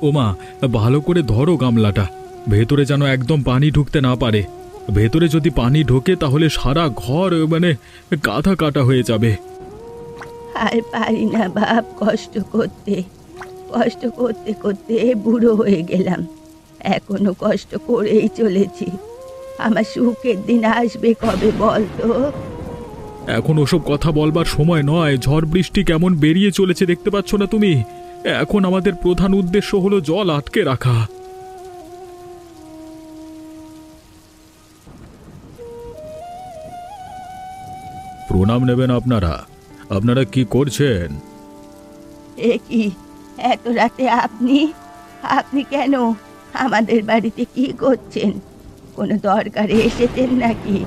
ওমা, ভালো করে ধরো গামলাটা, ভেতরে যেন একদম পানি ঢুকতে না পারে। ভেতরে যদি পানি ঢোকে তাহলে সারা ঘর গাধা কাটা হয়ে যাবে। আর পারি না বাপ, কষ্ট করতে করতে বুড়ো হয়ে গেলাম। এখনো কষ্ট করেই চলেছি। আমার সুখের দিন আসবে কবে বল তো? এখন ওসব কথা বলবার সময় নয়। ঝড় বৃষ্টি কেমন বেরিয়ে চলেছে দেখতে পাচ্ছ না তুমি? এখন আমাদের প্রধান উদ্দেশ্য হলো জল আটকে রাখা। প্রণাম নেবেন আপনারা। আপনারা কি করছেন? এ কি, এত রাতে আপনি আপনি কেন আমাদের বাড়িতে কি করছেন? কোনো দরকারে এসেছেন নাকি?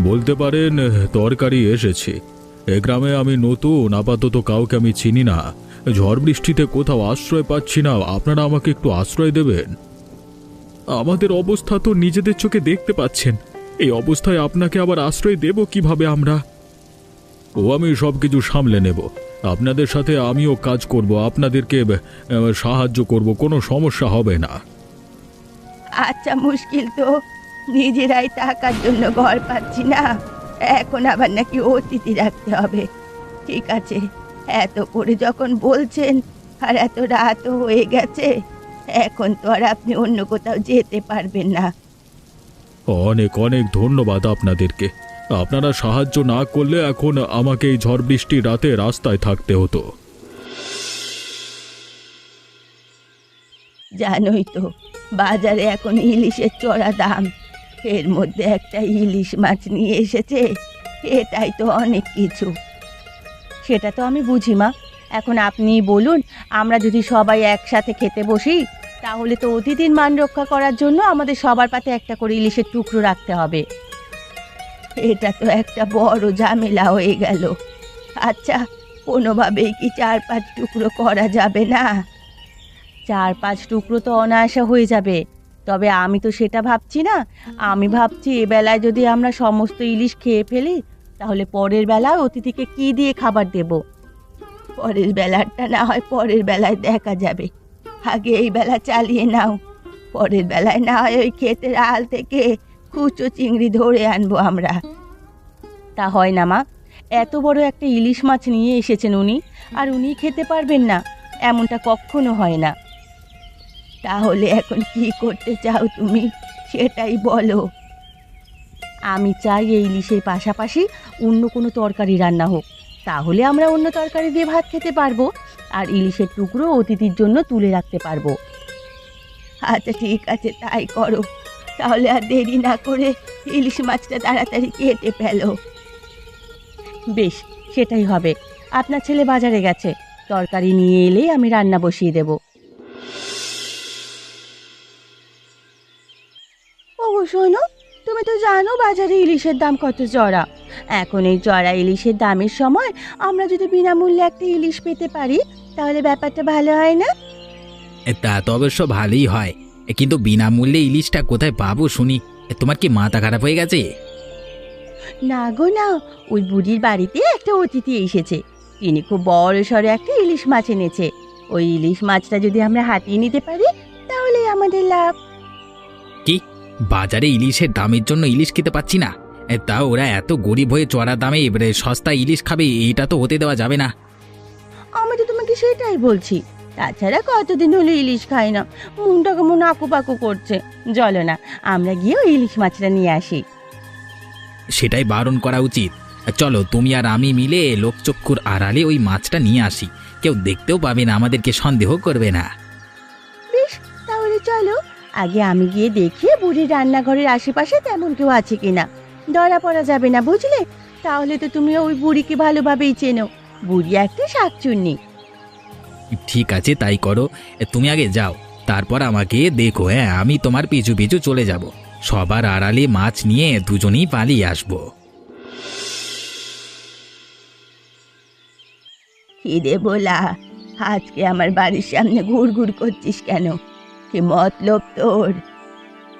বলতে পারেন তরকারি এসেছে। এ গ্রামে আমি নতুন, আপাতত কাউকে আমি চিনি না। ঝড় বৃষ্টিতে কোথাও আশ্রয় পাচ্ছি না। আপনারা আমাকে একটু আশ্রয় দেবেন? আমাদের অবস্থা তো নিজেদের চোখে দেখতে পাচ্ছেন। এই অবস্থায় আপনাকে আবার আশ্রয় দেব কিভাবে আমরা? আমি সবকিছু সামলে নেব। আপনাদের সাথে আমিও কাজ করব, আপনাদেরকে সাহায্য করব, কোনো সমস্যা হবে না। আচ্ছা, মুশকিল তো। নিজেরাই থাকার জন্য ঘর পাচ্ছি না, এখন আবার নাকি অতিথি রাখতে হবে। ঠিক আছে, এত করে যখন বলছেন, আর এত রাতও হয়ে গেছে, এখন তো আর আপনি অন্য কোথাও যেতে পারবেন না। অনেক অনেক ধন্যবাদ আপনাদেরকে। আপনারা সাহায্য না করলে এখন আমাকে এই ঝড় বৃষ্টির রাতে রাস্তায় থাকতে হতো। জানোই তো, বাজারে এখন ইলিশের চড়া দাম। এর মধ্যে একটা ইলিশ মাছ নিয়ে এসেছে, এটাই তো অনেক কিছু। সেটা তো আমি বুঝি মা। এখন আপনি বলুন, আমরা যদি সবাই একসাথে খেতে বসি, তাহলে তো অতিথির মান রক্ষা করার জন্য আমাদের সবার পাতে একটা করে ইলিশের টুকরো রাখতে হবে। এটা তো একটা বড় ঝামেলা হয়ে গেল। আচ্ছা, কোনোভাবেই কি 4-5 টুকরো করা যাবে না? 4-5 টুকরো তো অনায়াসে হয়ে যাবে, তবে আমি তো সেটা ভাবছি না। আমি ভাবছি এবেলায় যদি আমরা সমস্ত ইলিশ খেয়ে ফেলি, তাহলে পরের বেলায় অতিথিকে কি দিয়ে খাবার দেব? পরের বেলাটা না হয় পরের বেলায় দেখা যাবে, আগে এই বেলা চালিয়ে নাও। পরের বেলায় না হয় ওই ক্ষেতের আল থেকে কুচো চিংড়ি ধরে আনবো আমরা। তা হয় না মা, এত বড় একটা ইলিশ মাছ নিয়ে এসেছেন উনি, আর উনি খেতে পারবেন না? এমনটা কখনো হয় না। তাহলে এখন কি করতে চাও তুমি, সেটাই বলো। আমি চাই এই ইলিশের পাশাপাশি অন্য কোনো তরকারি রান্না হোক, তাহলে আমরা অন্য তরকারি দিয়ে ভাত খেতে পারবো, আর ইলিশের টুকরো অতিথির জন্য তুলে রাখতে পারবো। আচ্ছা ঠিক আছে, তাই করো। তাহলে আর দেরি না করে ইলিশ মাছটা তাড়াতাড়ি কেটে ফেলো। বেশ, সেটাই হবে। আপনার ছেলে বাজারে গেছে, তরকারি নিয়ে এলেই আমি রান্না বসিয়ে দেব। ওগো শোনো, তুমি তো জানো বাজারে ইলিশের দাম কত চড়া। এখন এই চড়া ইলিশের দামের সময় আমরা যদি বিনামূল্যে একটা ইলিশ পেতে পারি, তাহলে ব্যাপারটা ভালো হয় না? তা তো অবশ্য ভালোই হয়, কিন্তু বিনামূল্যে ইলিশটা কোথায় পাবো শুনি? তোমার কি মাথা খারাপ হয়ে গেছে? না গো না, ওই বুড়ির বাড়িতে একটা অতিথি এসেছে। তিনি খুব বড় সড়ো একটা ইলিশ মাছ এনেছে। ওই ইলিশ মাছটা যদি আমরা হাতিয়ে নিতে পারি, তাহলে আমাদের লাভ। কি, বাজারে ইলিশের দামের জন্য ইলিশ খেতে পাচ্ছি না? তা ওরা এত গরিব হয়ে চড়া দামে এবারে সস্তা ইলিশ খাবে? এটা তো হতে দেওয়া যাবে না। আমি তো তোমাকে সেটাই বলছি। তাছাড়া কতদিন হলো ইলিশ খাই না, মনটা কেমন আকুপাকু করছে। চলো না, আমরা গিয়ে ওই ইলিশ মাছটা নিয়ে আসি। সেটাই বারণ করা উচিত। চলো, তুমি আর আমি মিলে লোকচক্ষুর আড়ালে ওই মাছটা নিয়ে আসি। কেউ দেখতেও পাবে না, আমাদেরকে সন্দেহ করবে না। বেশ, তাহলে চলো। আগে আমি গিয়ে দেখি বুড়ির রান্নাঘরের আশেপাশে তেমন কেউ আছে কিনা। ধরা পড়া যাবে না, বুঝলে? তাহলে তো তুমি ওই বুড়িকে ভালোভাবেই চেনো। বুড়ি একটা শাকচুন্নি। ঠিক আছে, তাই করো। তুমি আগে যাও, তারপর আমাকে দেখো। হ্যাঁ, আমি তোমার পিছু পিছু চলে যাব। সবার আড়ালে মাছ নিয়ে দুজনেই পালিয়ে আসবো। কি রে বলা, আজকে আমার বাড়ির সামনে ঘুরঘুর করছিস কেন? কি মতলব তোর?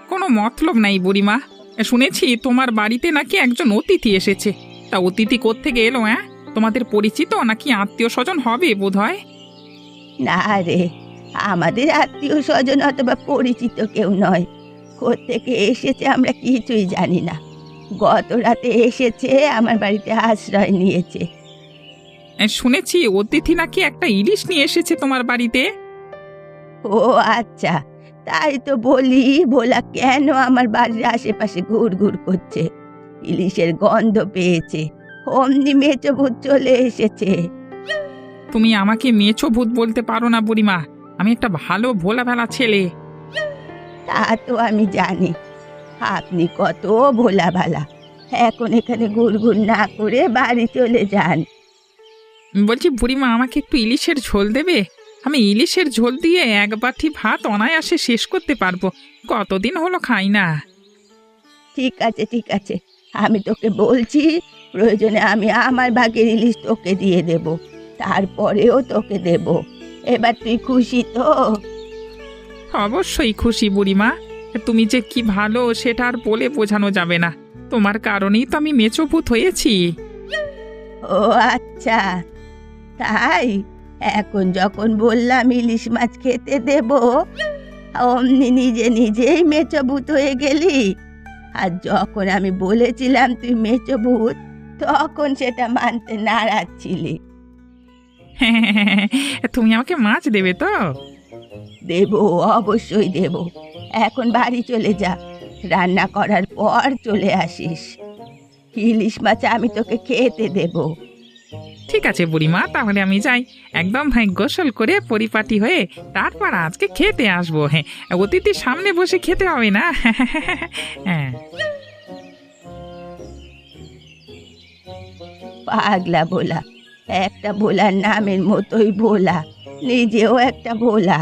কোনো মতলব নাই বুড়িমা। শুনেছি তোমার বাড়িতে নাকি একজন অতিথি এসেছে। তা অতিথি কোত্থেকে এলো? তোমাদের পরিচিত নাকি আত্মীয় স্বজন হবে বোধ হয়? না রে, আমাদের আত্মীয় স্বজন অথবা পরিচিত কেউ নয়। কোত্থেকে এসেছে আমরা কিছুই জানি না। গত রাতে এসেছে, আমার বাড়িতে আশ্রয় নিয়েছে। শুনেছি অতিথি নাকি একটা ইলিশ নিয়ে এসেছে তোমার বাড়িতে। ও আচ্ছা, তাই তো বলি, ভোলা কেন আমার বাড়ির আশেপাশে ঘুরঘুর করছে। ইলিশের গন্ধ পেয়েছে, অমনি মেচো ভূত চলে এসেছে। তুমি আমাকে মেছো ভূত বলতে পারো না বুড়িমা, আমি একটা ভালো ভোলা ভালা ছেলে। তা তো আমি জানি, আপনি কত ভোলা ভালা। এখন এখানে ঘুরঘুর না করে বাড়ি চলে যান। বলছি বুড়িমা, আমাকে একটু ইলিশের ঝোল দেবে? আমি ইলিশের ঝোল দিয়ে এক বাটি ভাত অনায়াসে শেষ করতে পারবো, কতদিন হলো খাই না। ঠিক আছে ঠিক আছে, আমি তোকে বলছি, প্রয়োজনে আমি আমার ভাগের ইলিশ তোকে দিয়ে দেব, তারপরেও তোকে দেব। এবার তুই খুশি তো? অবশ্যই খুশি বুড়িমা, তুমি যে কি ভালো সেটা আর বলে বোঝানো যাবে না। তোমার কারণেই তো আমি মেচো ভূত হয়েছি। ও আচ্ছা, তাই? এখন যখন বললাম ইলিশ মাছ খেতে দেব, অমনি নিজে নিজেই মেচোভূত হয়ে গেলি। আর যখন আমি বলেছিলাম তুই মেচোভূত, তখন সেটা মানতে নারাজ ছিলি। তুমি আমাকে মাছ দেবে তো? দেব, অবশ্যই দেব। এখন বাড়ি চলে যা, রান্না করার পর চলে আসিস। ইলিশ মাছ আমি তোকে খেতে দেব। ঠিক আছে বুড়িমা, তাহলে আমি যাই। একদম গোসল করে পরিপাটি হয়ে তারপর আজকে খেতে আসবো। হ্যাঁ, অতিথির সামনে বসে খেতে হবে না। হ্যাঁ। পাগলা ভোলা, একটা ভোলার নামের মতোই ভোলা, নিজেও একটা ভোলা।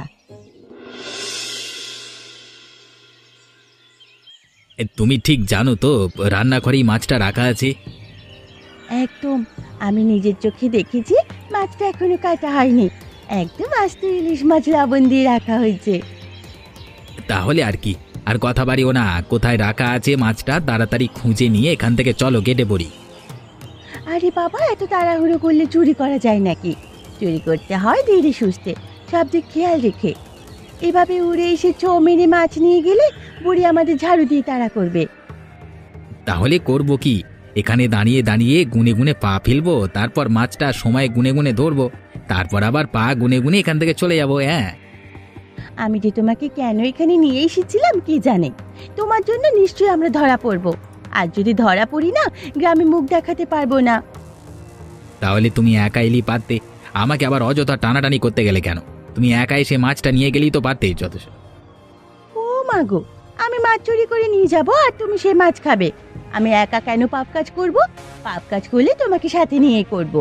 তুমি ঠিক জানো তো রান্নাঘরেই মাছটা রাখা আছে? একদম, আমি নিজের চোখে দেখেছি, মাছটা এখনো কাটা হয়নি। একদম আস্ত ইলিশ মাছ লবণ দিয়ে রাখা হয়েছে। তাহলে আর কি, আর কথা বাড়িও না, কোথায় রাখা আছে মাছটা তাড়াতাড়ি খুঁজে নিয়ে এখান থেকে চলো, কেটে পড়ি। আরে বাবা, এত তাড়াহুড়ো করলে চুরি করা যায় নাকি? চুরি করতে হয় ধীরে সুস্থে, সব দিক খেয়াল রেখে। এভাবে উড়ে এসে ছো মেরে মাছ নিয়ে গেলে বুড়ি আমাদের ঝাড়ু দিয়ে তাড়া করবে। তাহলে করব কি, এখানে দাঁড়িয়ে দাঁড়িয়ে গুনে গুনে পা ফেলবো, তারপর মাছটা সময় গুনে গুনে ধরবো, তারপর আবার পা গুনে গুনে এখান থেকে চলে যাবো। হ্যাঁ, আমি যে তোমাকে কেন এখানে নিয়ে এসেছিলাম কি জানে? তোমার জন্য নিশ্চয়ই আমরা ধরা পড়ব। আর যদি ধরা পড়ি না, গ্রামে মুখ দেখাতে পারবো না। তাহলে তুমি একা এলি পারতে, আমাকে আবার অযথা টানাটানি করতে গেলে কেন? তুমি একা এসে মাছটা নিয়ে গেলেই তো পারতে, যথেষ্ট। ও মাগো, আমি মাছ চুরি করে নিয়ে যাব আর তুমি সেই মাছ খাবে? আমি একা কেন পাপ কাজ করব? পাপ কাজ করলে তোমাকে সাথে নিয়ে করব।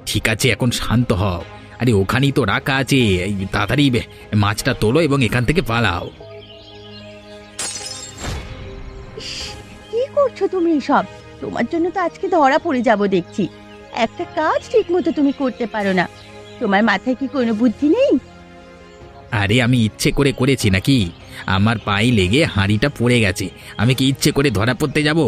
ঠিক আছে, এখন শান্ত হও। আরে ওখানেই তো রাখা আছে, এই তাড়াতাড়ি মাছটা তোলো এবং এখান থেকে পালাও। ইস, কি করছো তুমি সব? তোমার জন্য তো আজকে ধরা পড়ে যাব দেখছি। একটা কাজ ঠিক মতো তুমি করতে পারো না। তোমার মাথায় কি কোনো বুদ্ধি নেই? আরে আমি ইচ্ছে করে করেছি নাকি? আমার পায়ে লেগে হাঁড়িটা পড়ে গেছে, আমি কি ইচ্ছে করে ধরা পড়তে যাব?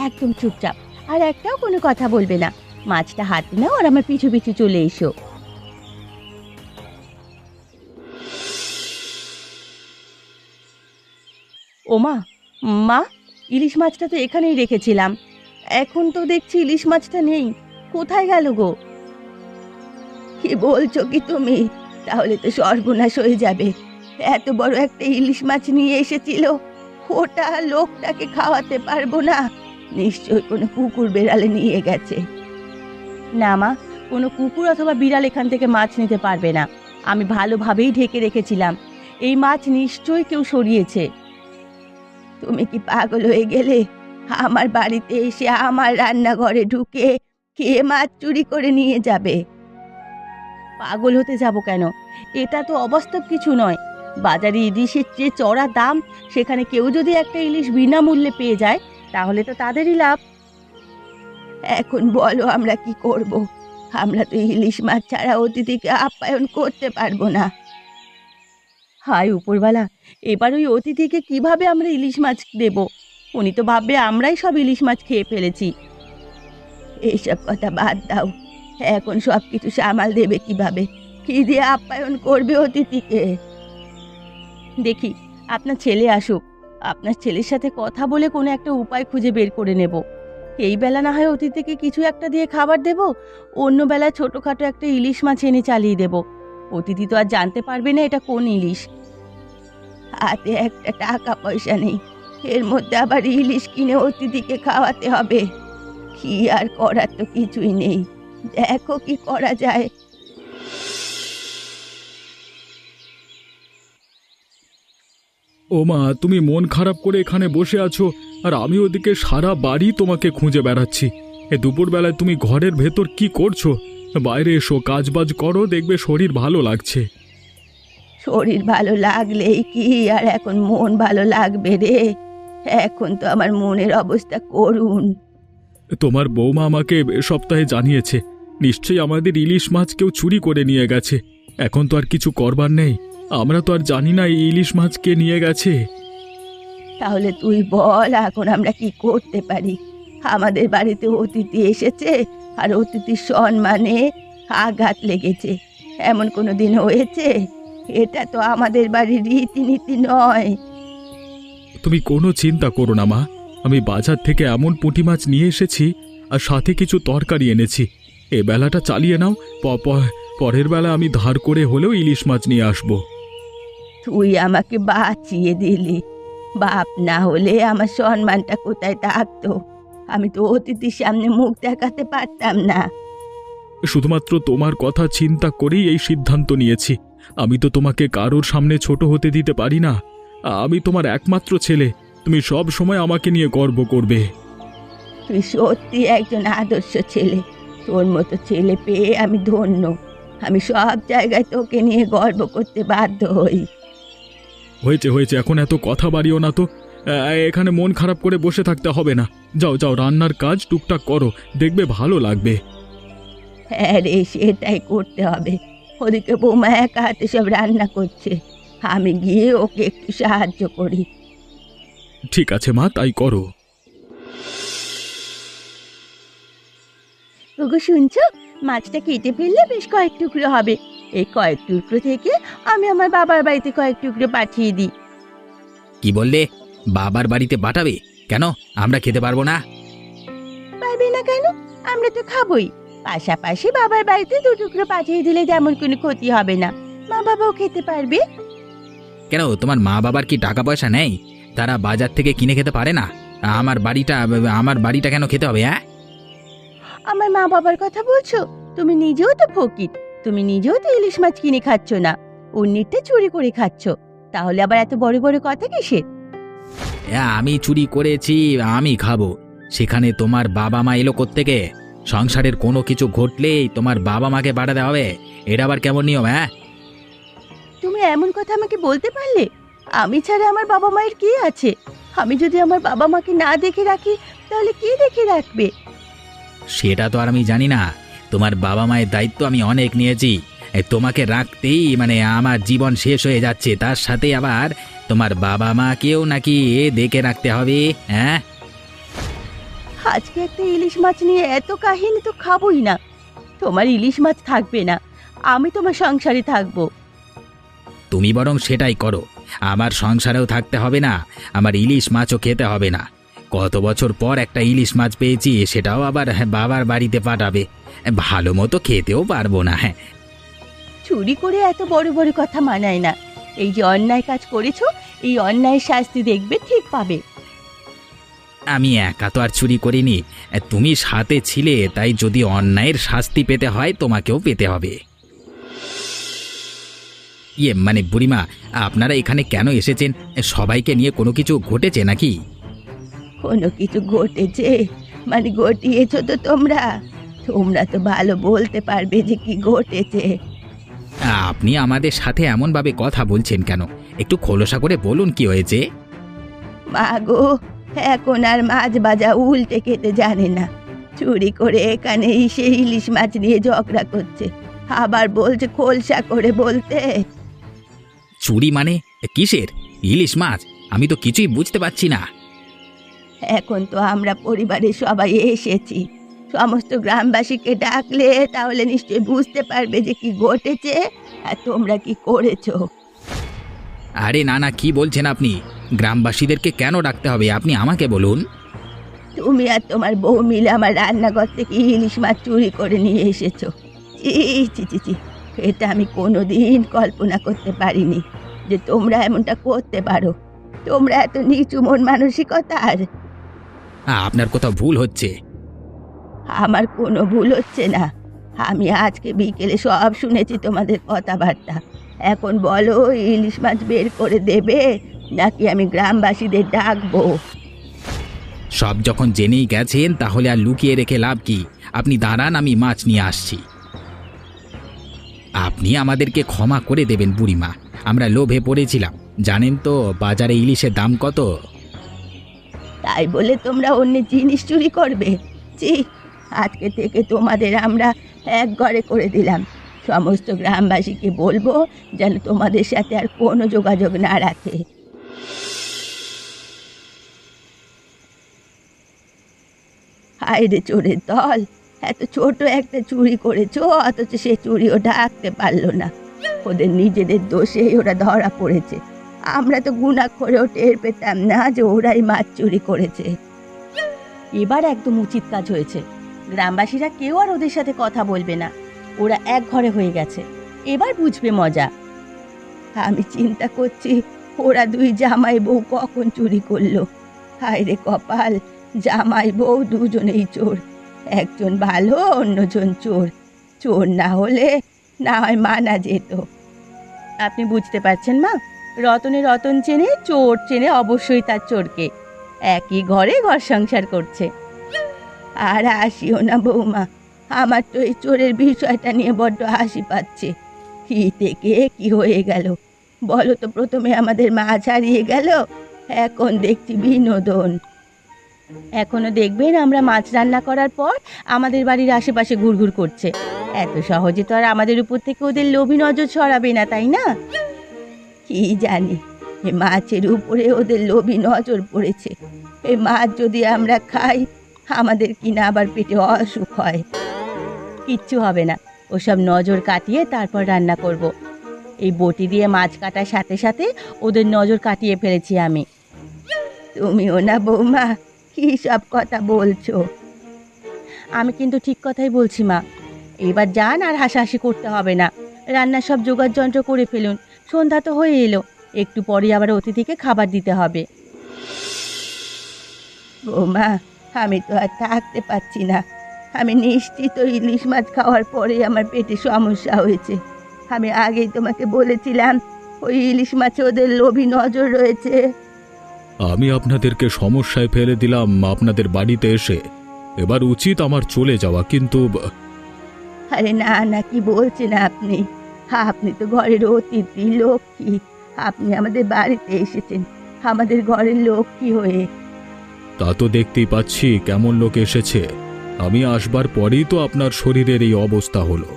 একদম চুপচাপ, আর একটাও কোনো কথা বলবে না। মাছটা হাতে নাও আর আমার পিছু পিছু চলে এসো। ওমা, মা, ইলিশ মাছটা তো এখানেই রেখেছিলাম। এখন তো দেখছি ইলিশ মাছটা নেই, কোথায় গেল গো? কি বলছো কি তুমি? তাহলে তো সর্বনাশ হয়ে যাবে। এত বড় একটা ইলিশ মাছ নিয়ে এসেছিল, ওটা লোকটাকে খাওয়াতে পারবো না। নিশ্চয়ই কোনো কুকুর বেড়ালে নিয়ে গেছে। না মা, কোনো কুকুর অথবা বিড়াল এখান থেকে মাছ নিতে পারবে না। আমি ভালোভাবেই ঢেকে রেখেছিলাম। এই মাছ নিশ্চয়ই কেউ সরিয়েছে। তুমি কি পাগল হয়ে গেলে? আমার বাড়িতে এসে আমার রান্নাঘরে ঢুকে কে মাছ চুরি করে নিয়ে যাবে? পাগল হতে যাব কেন? এটা তো অবাস্তব কিছু নয়। বাজারে ইলিশের যে চড়া দাম, সেখানে কেউ যদি একটা ইলিশ বিনামূল্যে পেয়ে যায়, তাহলে তো তাদেরই লাভ। এখন বলো আমরা কি করব? আমরা তো ইলিশ মাছ ছাড়া অতিথিকে আপ্যায়ন করতে পারবো না। হায় উপরওয়ালা, এবার ওই অতিথিকে কিভাবে আমরা ইলিশ মাছ দেব? উনি তো ভাববে আমরাই সব ইলিশ মাছ খেয়ে ফেলেছি। এইসব কথা বাদ দাও, এখন সব কিছু সামাল দেবে কিভাবে? কি দিয়ে আপ্যায়ন করবে অতিথিকে? দেখি আপনার ছেলে আসুক, আপনার ছেলের সাথে কথা বলে কোনো একটা উপায় খুঁজে বের করে নেব। এই বেলা না হয় অতিথিকে কিছু একটা দিয়ে খাবার দেব, অন্য বেলায় ছোটোখাটো একটা ইলিশ মাছ এনে চালিয়ে দেব। অতিথি তো আর জানতে পারবে না এটা কোন ইলিশ। হাতে একটা টাকা পয়সা নেই, এর মধ্যে আবার ইলিশ কিনে অতিথিকে খাওয়াতে হবে। কি আর করার তো কিছুই নেই, দেখো কি করা যায়। ও মা, তুমি মন খারাপ করে এখানে বসে আছো আর আমি ওদিকে সারা বাড়ি তোমাকে খুঁজে বেড়াচ্ছি। এ দুপুরবেলায় তুমি ঘরের ভেতর কি করছো? বাইরে এসো, কাজবাজ করো, দেখবে শরীর ভালো লাগছে। শরীর ভালো লাগলেই কি আর এখন মন ভালো লাগবে রে? এখন তো আমার মনের অবস্থা করুণ। তোমার বৌমা আমাকে এ সপ্তাহে জানিয়েছে নিশ্চয়ই আমাদের ইলিশ মাছ কেউ চুরি করে নিয়ে গেছে। এখন তো আর কিছু করবার নেই, আমরা তো আর জানি না এই ইলিশ মাছ কে নিয়ে গেছে। তাহলে তুই বল এখন আমরা কি করতে পারি? আমাদের বাড়িতে অতিথি এসেছে আর অতিথির সম্মানে আঘাত লেগেছে, এমন কোনো দিন হয়েছে? এটা তো আমাদের বাড়ির রীতিনীতি নয়। তুমি কোনো চিন্তা করো না মা, আমি বাজার থেকে এমন পুঁটি মাছ নিয়ে এসেছি আর সাথে কিছু তরকারি এনেছি। এ বেলাটা চালিয়ে নাও, পরের বেলা আমি ধার করে হলেও ইলিশ মাছ নিয়ে আসবো। তুই আমাকে বাঁচিয়ে দিলি, বাপ না হলে আমার সম্মানটা কোথায় থাকতো? আমি তো অতিথির সামনে মুখ দেখাতে পারতাম না। শুধুমাত্র তোমার কথা চিন্তা করেই এই সিদ্ধান্ত নিয়েছি। আমি তো তোমাকে কারোর সামনে ছোট হতে দিতে পারি না। আমি তোমার একমাত্র ছেলে, তুমি সব সময় আমাকে নিয়ে গর্ব করবে। তুই সত্যি একজন আদর্শ ছেলে, তোর মতো ছেলে পেয়ে আমি ধন্য। আমি সব জায়গায় তোকে নিয়ে গর্ব করতে বাধ্য হই। হয়েছে হয়েছে, এখন এত কথা বাড়িও না তো। এখানে মন খারাপ করে বসে থাকতে হবে না। যাও যাও, রান্নার কাজ টুকটাক করো, দেখবে ভালো লাগবে। হ্যাঁ রে, সেটাই করতে হবে। ওদিকে বৌমা একা হাতে সব রান্না করছে, আমি গিয়ে ওকে একটু সাহায্য করি। ঠিক আছে মা, তাই করো। ওগো শুনছো, মাছটা কেটে ফেললে বেশ কয়েক টুকরো হবে। এই কয়েক টুকরো থেকে আমি আমার বাবার বাড়িতে কয়েক টুকরো পাঠিয়ে দিই। কি বললে? বাবার বাড়িতে পাঠাবে? কেন, আমরা খেতে পারবো না? পারবে না কেন? আমরা তো খাবোই। পাশাপাশি বাবার বাড়িতে দু টুকরো পাঠিয়ে দিলে যেমন কোনো ক্ষতি হবে না, মা বাবাও খেতে পারবে। কেন, তোমার মা বাবার কি টাকা পয়সা নেই? তারা বাজার থেকে কিনে খেতে পারে না? আমার বাড়িটা কেন খেতে হবে? হ্যাঁ, আমার মা বাবার কথা বলছো? তুমি নিজেও তো ফকির, তুমি নিজেও তো ইলিশ মাছ কিনে খাচ্ছ না, অন্যেরটা চুরি করে খাচ্ছ। তাহলে আবার এত বড় বড় কথা কিসের? আমি চুরি করেছি, আমি খাবো। সেখানে তোমার বাবা মা এলো কোত্থেকে? সংসারের কোনো কিছু ঘটলেই তোমার বাবা মাকে পাঠাতে হবে, এটা আবার কেমন নিয়ম? হ্যাঁ, তুমি এমন কথা আমাকে বলতে পারলে? আমি ছাড়া আমার বাবা মায়ের কি আছে? আমি যদি আমার বাবা মাকে না দেখে রাখি তাহলে কে দেখে রাখবে? সেটা তো আর আমি জানি না। তোমার বাবা মায়ের দায়িত্ব আমি অনেক নিয়েছি। তোমাকে রাখতেই আমার জীবন শেষ হয়ে যাচ্ছে, তার সাথে আবার তোমার বাবা মাকেও নাকি দেখে রাখতে হবে? হ্যাঁ, আজকে একটা ইলিশ মাছ নিয়ে এত কাহিনী তো খাবোই না। তোমার ইলিশ মাছ থাকবে না, আমি তোমার সংসারে থাকবো। তুমি বরং সেটাই করো। আমার সংসারেও থাকতে হবে না, আমার ইলিশ মাছও খেতে হবে না। কত বছর পর একটা ইলিশ মাছ পেয়েছি, সেটাও আবার বাবার বাড়িতে পাঠাবে। ভালো মতো খেতেও পারবো না। হ্যাঁ, চুরি করে এত বড় বড় কথা মানায় না। এই যে অন্যায় কাজ করেছো, এই অন্যায়ের শাস্তি দেখবে, ঠিক পাবে। আমি একা তো আর চুরি করিনি, তুমি সাথে ছিলে, তাই যদি অন্যায়ের শাস্তি পেতে হয় তোমাকেও পেতে হবে। বুড়িমা, আপনারা এখানে কেন এসেছেন? সবাইকে নিয়ে কোনো কিছু ঘটেছে নাকি? কোনো কিছু ঘটেছে মানে ঘটিয়েছো তো তোমরা? তোমরা তো ভালো বলতে পারবে যে কি ঘটেছে। আপনি আমাদের সাথে এমনভাবে কথা বলছেন কেন? একটু খোলসা করে বলুন কি হয়েছে। মা গো, এখন আর মাছ ভাজা উল্টে খেতে জানে না। চুরি করে এখানে এসে ইলিশ মাছ নিয়ে ঝগড়া করছে, আবার বলছে খোলসা করে বলতে। চুরি মানে কিসের? ইলিশ মাছ? আমি তো কিছুই বুঝতে পারছি না। এখন তো আমরা পরিবারের সবাই এসেছি, সমস্ত গ্রামবাসীকে ডাকলে তাহলে নিশ্চয়ই বুঝতে পারবে যে কি ঘটেছে আর তোমরা কি করেছো। আরে না না, কি বলছেন আপনি? গ্রামবাসীদেরকে কেন ডাকতে হবে আপনি আমাকে বলুন। তুমি আর তোমার বউ মিলে আমার রান্নাঘর থেকে ইলিশ মাছ চুরি করে নিয়ে এসেছো। ছি ছি ছি ছি, এটা আমি কোনোদিন কল্পনা করতে পারিনি যে তোমরা এমনটা করতে পারো। তোমরা এত নিচু মন মানসিকতার। আপনার কোথাও ভুল হচ্ছে। আমার কোনো ভুল হচ্ছে না। আমি আজকে বিকেলে সব শুনেছি তোমাদের কথাবার্তা। এখন বলো ইলিশ মাছ বের করে দেবে নাকি আমি গ্রামবাসীদের ডাকবো। সব যখন জেনেই গেছেন তাহলে আর লুকিয়ে রেখে লাভ কি? আপনি দাঁড়ান, আমি মাছ নিয়ে আসছি। আপনি আমাদেরকে ক্ষমা করে দেবেন বুড়িমা, আমরা লোভে পড়েছিলাম। জানেন তো বাজারে ইলিশের দাম কত। তাই বলে তোমরা অন্য জিনিস চুরি করবে? ছি, আজকে থেকে তোমাদের আমরা এক ঘরে করে দিলাম। সমস্ত গ্রামবাসীকে বলবো যেন তোমাদের সাথে আর কোনো যোগাযোগ না রাখে। হায় রে চোরের দল, এত ছোট একটা চুরি করেছো অথচ সে চুরিও ঢাকতে পারলো না। ওদের নিজেদের দোষেই ওরা ধরা পড়েছে। আমরা তো গুনাহ করেও টের পেতাম না যে ওরাই মাছ চুরি করেছে। এবার একদম উচিত কাজ হয়েছে। গ্রামবাসীরা কেউ আর ওদের সাথে কথা বলবে না। ওরা এক ঘরে হয়ে গেছে, এবার বুঝবে মজা। আমি চিন্তা করছি ওরা দুই জামাই বউ কখন চুরি করলো। হায় রে কপাল, জামাই বউ দুজনেই চোর। একজন ভালো, অন্যজন চোর। চোর না হলে না হয় মানা যেত। আপনি বুঝতে পারছেন মা? রতনে রতন চেনে, চোর চেনে অবশ্যই তার চোরকে। একই ঘরে ঘর সংসার করছে। আর হাসিও না বৌমা, আমার তো এই চোরের বিষয়টা নিয়ে বড্ড হাসি পাচ্ছে। কি থেকে কি হয়ে গেল বলো তো? প্রথমে আমাদের মাছ হারিয়ে গেল, এখন দেখছি বিনোদন। এখনো দেখবেন আমরা মাছ রান্না করার পর আমাদের বাড়ির আশেপাশে ঘুরঘুর করছে। এত সহজে তো আর আমাদের উপর থেকে ওদের লোভী নজর ছড়াবে না, তাই না? কি জানি এ মাছের উপরে ওদের লোভী নজর পড়েছে। এই মাছ যদি আমরা খাই আমাদের কিনা আবার পেটে অসুখ হয়। কিচ্ছু হবে না, ওসব নজর কাটিয়ে তারপর রান্না করব। এই বটি দিয়ে মাছ কাটার সাথে সাথে ওদের নজর কাটিয়ে ফেলেছি আমি। তুমিও না বৌমা, কি সব কথা বলছো? আমি কিন্তু ঠিক কথাই বলছি মা। এবার যান, আর হাসাহাসি করতে হবে না। রান্নার সব জোগাড় যন্ত্র করে ফেলুন। সন্ধ্যা তো হয়ে এলো, একটু পরে আবার অতিথিকে খাবার দিতে হবে। বৌমা, আমি তো আর থাকতে পারছি না। আমি নিশ্চিত ইলিশ মাছ খাওয়ার পরে আমার পেটে সমস্যা হয়েছে। আমি আগেই তোমাকে বলেছিলাম ওই ইলিশ মাছে ওদের লোভী নজর রয়েছে। আমি আপনাদেরকে সমস্যায় ফেলে দিলাম আপনাদের বাড়িতে এসে। এবার উচিত আমার চলে যাওয়া, কিন্তু আরে না না, কি বলছেন আপনি? আপনি তো ঘরের অতিথি, লক্ষ্মী। আপনি আমাদের বাড়িতে এসেছেন আমাদের ঘরের লক্ষ্মী হয়ে। তা তো দেখতেই পাচ্ছি কেমন লোক এসেছে। আমি আসবার পরেই তো আপনার শরীরের এই অবস্থা হলো।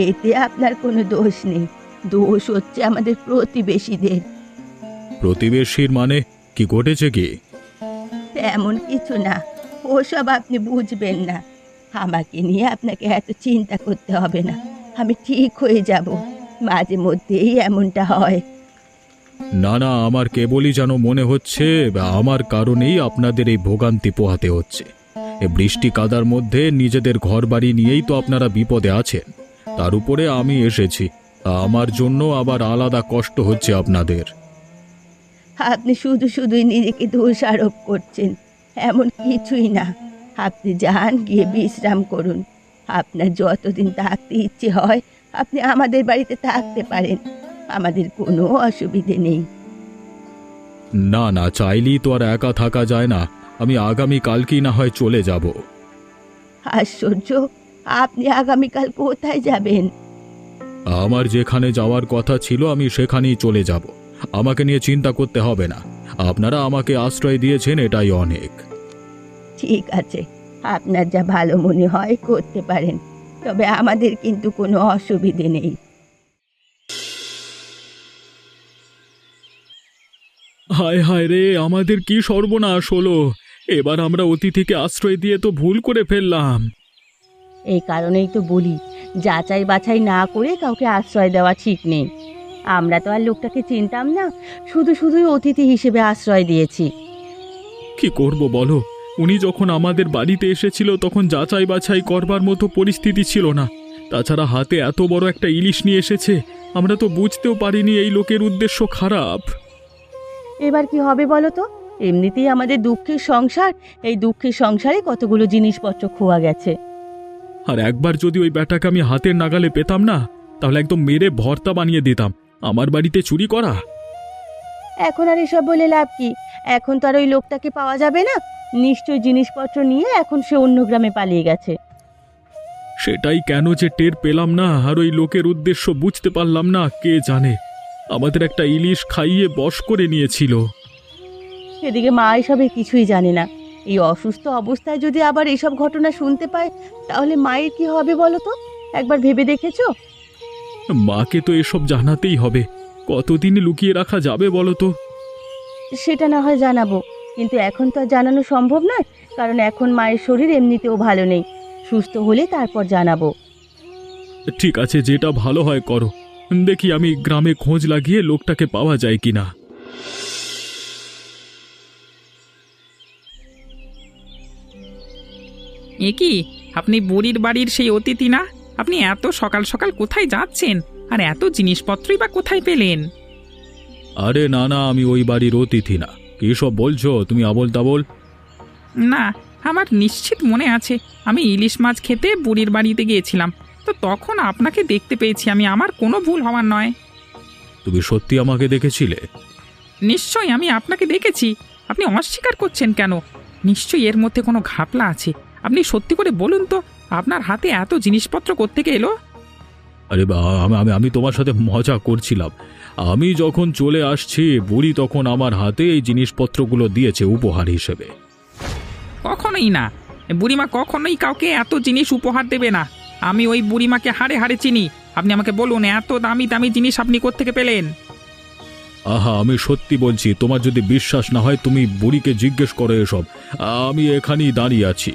এতে আপনার কোনো দোষ নেই, দোষ হচ্ছে আমাদের প্রতিবেশীদের। প্রতিবেশীর মানে কি ঘটেছে কি? তেমন কিছু না, ওসব আপনি বুঝবেন না। আমাকে নিয়ে আপনাকে এত চিন্তা করতে হবে না, আমি ঠিক হয়ে যাব। মাঝে মধ্যেই এমনটা হয়। না না, আমার কেবলই যেন মনে হচ্ছে আমার কারণেই আপনাদের এই ভোগান্তি পোহাতে হচ্ছে। এ বৃষ্টি কাদার মধ্যে নিজেদের ঘরবাড়ি নিয়েই তো আপনারা বিপদে আছেন, তার উপরে আমি এসেছি। আমার জন্য আবার আলাদা কষ্ট হচ্ছে আপনাদের। আপনি শুধু শুধুই নিজেকে দোষারোপ করছেন, এমন কিছুই না। আপনি যান, গিয়ে বিশ্রাম করুন। আপনার যতদিন থাকতে ইচ্ছে হয় আপনি আমাদের বাড়িতে থাকতে পারেন, আমাদের কোনো অসুবিধে নেই। না না, চাইলেই তো আর একা থাকা যায় না। আমি আগামী কালকেই না হয় চলে যাব। আশ্চর্য, আপনি আগামীকাল কোথায় যাবেন? আমার যেখানে যাওয়ার কথা ছিল আমি সেখানেই চলে যাব। আমাকে নিয়ে চিন্তা করতে হবে না। আপনারা আমাকে আশ্রয় দিয়েছেন, এটাই অনেক। ঠিক আছে, আপনার যা ভালো মনে হয় করতে পারেন, তবে আমাদের কিন্তু কোনো অসুবিধে নেই। হায় হায় রে, আমাদের কি সর্বনাশ হলো! এবার আমরা অতিথিকে আশ্রয় দিয়ে তো ভুল করে ফেললাম। এই কারণেই তো বলি, যাচাই বাছাই না করে কাউকে আশ্রয় দেওয়া ঠিক নেই। আমরা তো আর লোকটাকে চিনতাম না, শুধু শুধুই অতিথি হিসেবে আশ্রয় দিয়েছি। কি করব বলো, উনি যখন আমাদের বাড়িতে এসেছিল তখন যাচাই বাছাই করবার মতো পরিস্থিতি ছিল না। তাছাড়া হাতে এত বড় একটা ইলিশ নিয়ে এসেছে, আমরা তো বুঝতেও পারিনি এই লোকের উদ্দেশ্য খারাপ। এবার কি হবে বলো তো? এমনিতেই আমাদের দুঃখের সংসার, এই দুঃখের সংসারে কতগুলো জিনিসপত্র খোয়া গেছে। আর একবার যদি ওই ব্যাটাকে আমি হাতের নাগালে পেতাম না, তাহলে একদম মেরে ভর্তা বানিয়ে দিতাম। আমার বাড়িতে চুরি করা। এখন আর এসব বলে লাভ কি? এখন তো আর ওই লোকটাকে পাওয়া যাবে না। নিশ্চয়ই জিনিসপত্র নিয়ে এখন সে অন্য গ্রামে পালিয়ে গেছে। সেটাই কেন যে টের পেলাম না, আর ওই লোকের উদ্দেশ্য বুঝতে পারলাম না, কে জানে। আমাদের একটা ইলিশ খাইয়ে বশ করে নিয়েছিল। এদিকে মা এসবের কিছুই জানে না। এই অসুস্থ অবস্থায় যদি আবার এসব ঘটনা শুনতে পায়, তাহলে মায়ের কি হবে বলো তো? একবার ভেবে দেখেছো? মাকে তো এসব জানাতেই হবে। কতদিন লুকিয়ে রাখা যাবে বলো তো? সেটা না হয় জানাবো, কিন্তু এখন তো আর জানানো সম্ভব নয়, কারণ এখন মায়ের শরীর এমনিতেও ভালো নেই। সুস্থ হলে তারপর জানাবো। ঠিক আছে, যেটা ভালো হয় করো। দেখি আমি গ্রামে খোঁজ লাগিয়ে লোকটাকে পাওয়া যায় কিনা। এ কি, আপনি বুড়ির বাড়ির সেই অতিথি না? আপনি এত সকাল সকাল কোথায় যাচ্ছেন? আর এত জিনিসপত্রই বা কোথায় পেলেন? আরে না না, আমি ওই বাড়ির অতিথি না। কি সব বলছো তুমি আবোল তাবোল? না, আমার নিশ্চিত মনে আছে আমি ইলিশ মাছ খেতে বুড়ির বাড়িতে গিয়েছিলাম, তো তখন আপনাকে দেখতে পেয়েছি আমি। আমার কোনো ভুল হওয়ার নয়। তুমি সত্যি আমাকে দেখেছিলে? নিশ্চয়ই আমি আপনাকে দেখেছি। আপনি অস্বীকার করছেন কেন? নিশ্চয়ই এর মধ্যে কোনো ঘাপলা আছে। আপনি সত্যি করে বলুন তো, আপনার হাতে এত জিনিসপত্র কোত্থেকে এলো? আরে আমি আমি আমি তোমার সাথে মজা করছিলাম। আমি যখন চলে আসছি, বুড়ি তখন আমার হাতে এই জিনিসপত্রগুলো দিয়েছে উপহার হিসেবে। কখনোই না, বুড়িমা কখনোই কাউকে এত জিনিস উপহার দেবে না। আমি ওই বুড়িমাকে হাড়ে হাড়ে চিনি। আপনি আমাকে বলুন, এত দামি দামি জিনিস আপনি কোত্থেকে পেলেন? আহা, আমি সত্যি বলছি। তোমার যদি বিশ্বাস না হয় তুমি বুড়িকে জিজ্ঞেস করো এসব। আমি এখানেই দাঁড়িয়ে আছি।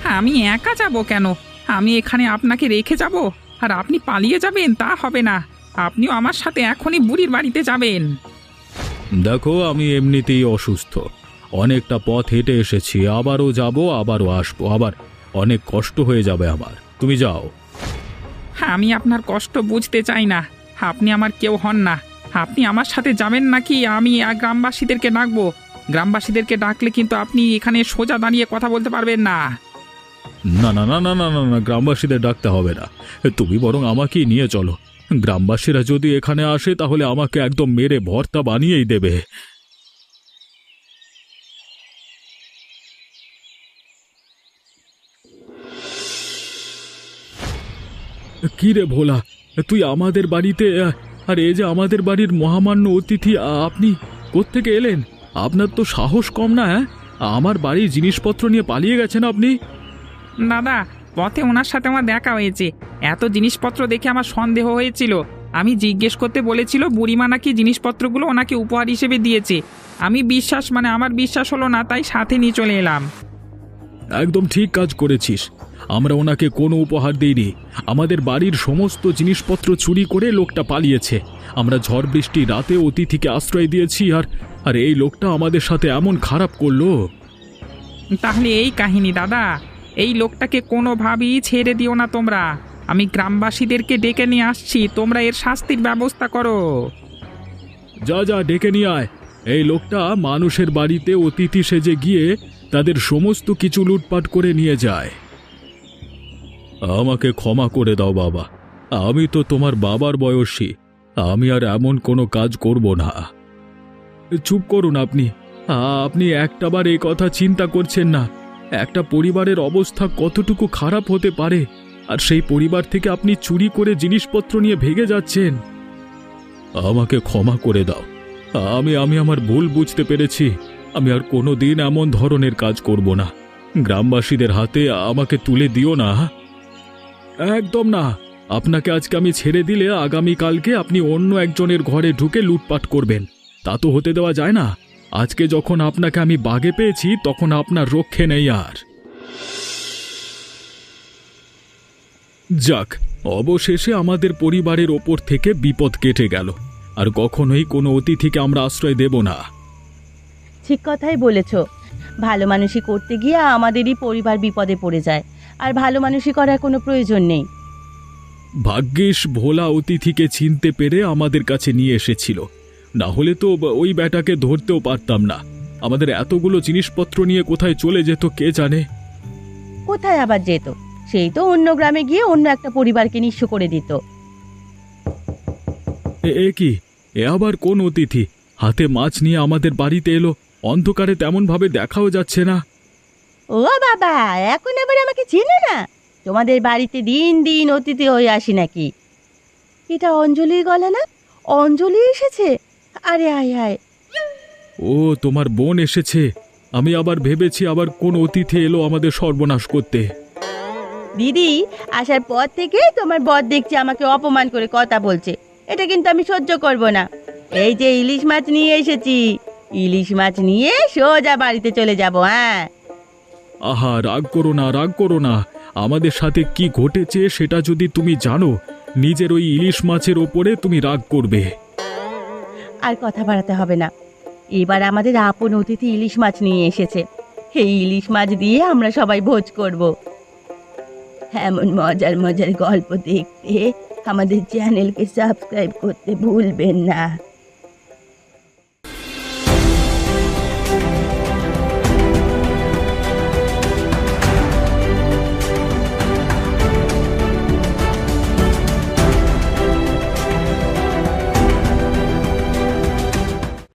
হ্যাঁ, আমি একা যাব কেন? আমি এখানে আপনাকে রেখে যাব আর আপনি পালিয়ে যাবেন? তা হবে না। আপনিও আমার সাথে এখনই বুড়ির বাড়িতে যাবেন। দেখো, আমি এমনিতেই অসুস্থ। অনেকটা পথ হেঁটে এসেছি, আবারও যাব, আবারও আসবো, আবার অনেক কষ্ট হয়ে যাবে আমার। তুমি যাও। হ্যাঁ, আমি আপনার কষ্ট বুঝতে চাই না। আপনি আমার কেউ হন না। আপনি আমার সাথে যাবেন নাকি আমি গ্রামবাসীদেরকে ডাকবো? গ্রামবাসীদেরকে ডাকলে কিন্তু আপনি এখানে সোজা দাঁড়িয়ে কথা বলতে পারবেন না। না না না না না না না, গ্রামবাসীদের ডাকতে হবে না। তুমি বরং আমাকেই নিয়ে চলো। গ্রামবাসীরা যদি এখানে আসে তাহলে আমাকে একদম মেরে ভর্তা বানিয়েই দেবে। কি রে ভোলা, তুই আমাদের বাড়িতে? আর এই যে আমাদের বাড়ির মহামান্য অতিথি, আপনি কোত্থেকে এলেন? আপনার তো সাহস কম না? আমার বাড়ির জিনিসপত্র নিয়ে পালিয়ে গেছেন আপনি? দাদা, পথে ওনার সাথে আমার দেখা হয়েছে। এত জিনিসপত্র দেখে আমার সন্দেহ হয়েছিল। আমি জিজ্ঞেস করতে বলেছিল বুড়িমা নাকি জিনিসপত্রগুলো ওনাকে উপহার হিসেবে দিয়েছে। আমার বিশ্বাস হলো না, তাই সাথে নিয়ে চলে এলাম। একদম ঠিক কাজ করেছিস। আমরা ওনাকে কোনো উপহার দিইনি। আমাদের বাড়ির সমস্ত জিনিসপত্র চুরি করে লোকটা পালিয়েছে। আমরা ঝড় বৃষ্টি রাতে অতিথিকে আশ্রয় দিয়েছি, আর এই লোকটা আমাদের সাথে এমন খারাপ করলো। তাহলে এই কাহিনী দাদা। এই লোকটাকে কোনোভাবেই ছেড়ে দিও না তোমরা। আমি গ্রামবাসীদেরকে ডেকে নিয়ে আসছি, তোমরা এর শাস্তির ব্যবস্থা করো। যা যা, ডেকে নিয়ে আয়। এই লোকটা মানুষের বাড়িতে অতিথি সেজে গিয়ে তাদের সমস্ত কিছু লুটপাট করে নিয়ে যায়। আমাকে ক্ষমা করে দাও বাবা। আমি তো তোমার বাবার বয়সী। আমি আর এমন কোনো কাজ করব না। চুপ করুন আপনি। আপনি একটাবার এই কথা চিন্তা করছেন না? একটা পরিবারের অবস্থা কতটুকু খারাপ হতে পারে, আর সেই পরিবার থেকে আপনি চুরি করে জিনিসপত্র নিয়ে ভেগে যাচ্ছেন। আমাকে ক্ষমা করে দাও। আমি আমার ভুল বুঝতে পেরেছি। আমি আর কোনোদিন এমন ধরনের কাজ করব না। গ্রামবাসীদের হাতে আমাকে তুলে দিও না। একদম না। আপনাকে আজকে আমি ছেড়ে দিলে আগামীকালকে আপনি অন্য একজনের ঘরে ঢুকে লুটপাট করবেন। তা তো হতে দেওয়া যায় না। আজকে যখন আপনাকে আমি বাগে পেয়েছি তখন আপনার রক্ষে নেই আর। যাক, অবশেষে আমাদের পরিবারের ওপর থেকে বিপদ কেটে গেল। আর কখনোই কোনো অতিথিকে আমরা আশ্রয় দেব না। ঠিক কথাই বলেছ। ভালো মানুষই করতে গিয়ে আমাদেরই পরিবার বিপদে পড়ে যায়, আর ভালো মানুষই করার কোনো প্রয়োজন নেই। ভাগ্যিস ভোলা অতিথিকে চিনতে পেরে আমাদের কাছে নিয়ে এসেছিল, না হলে তো ওই ব্যাটাকে ধরতেও পারতাম না। আমাদের এতগুলো জিনিসপত্র নিয়ে কোথায় চলে যেত কে জানে। কোথায় আবার যেত? সেই তো অন্য গ্রামে গিয়ে অন্য একটা পরিবারকে নিঃস্ব করে দিত। এ কি, এ আবার কোন অতিথি হাতে মাছ নিয়ে আমাদের বাড়িতে এলো? অন্ধকারে তেমন ভাবে দেখাও যাচ্ছে না। ও বাবা, এখন আবার আমাকে চেনে না? তোমাদের বাড়িতে দিন দিন অতিথি হয়ে আসি নাকি? এটা অঞ্জলির গলা না? অঞ্জলি এসেছে। আরে আয় আয়। ও, তোমার বোন এসেছে। আমি আবার ভেবেছি আবার কোন অতিথি এলো আমাদের সর্বনাশ করতে। দিদি, আসার পর থেকে তোমার বর দেখছি আমাকে অপমান করে কথা বলছে। এটা কিন্তু আমি সহ্য করব না। এই যে ইলিশ মাছ নিয়ে এসেছি, ইলিশ মাছ নিয়ে সোজা বাড়িতে চলে যাব। হ্যাঁ, আহা, রাগ করো না, রাগ করো না। আমাদের সাথে কি ঘটেছে সেটা যদি তুমি জানো, নিজের ওই ইলিশ মাছের ওপরে তুমি রাগ করবে। আর কথা বাড়াতে হবে না। এবার আমাদের আপন অতিথি ইলিশ মাছ নিয়ে এসেছে। এই ইলিশ মাছ দিয়ে আমরা সবাই ভোজ করব। এমন মজার মজার গল্প দেখতে আমাদের চ্যানেলকে সাবস্ক্রাইব করতে ভুলবেন না।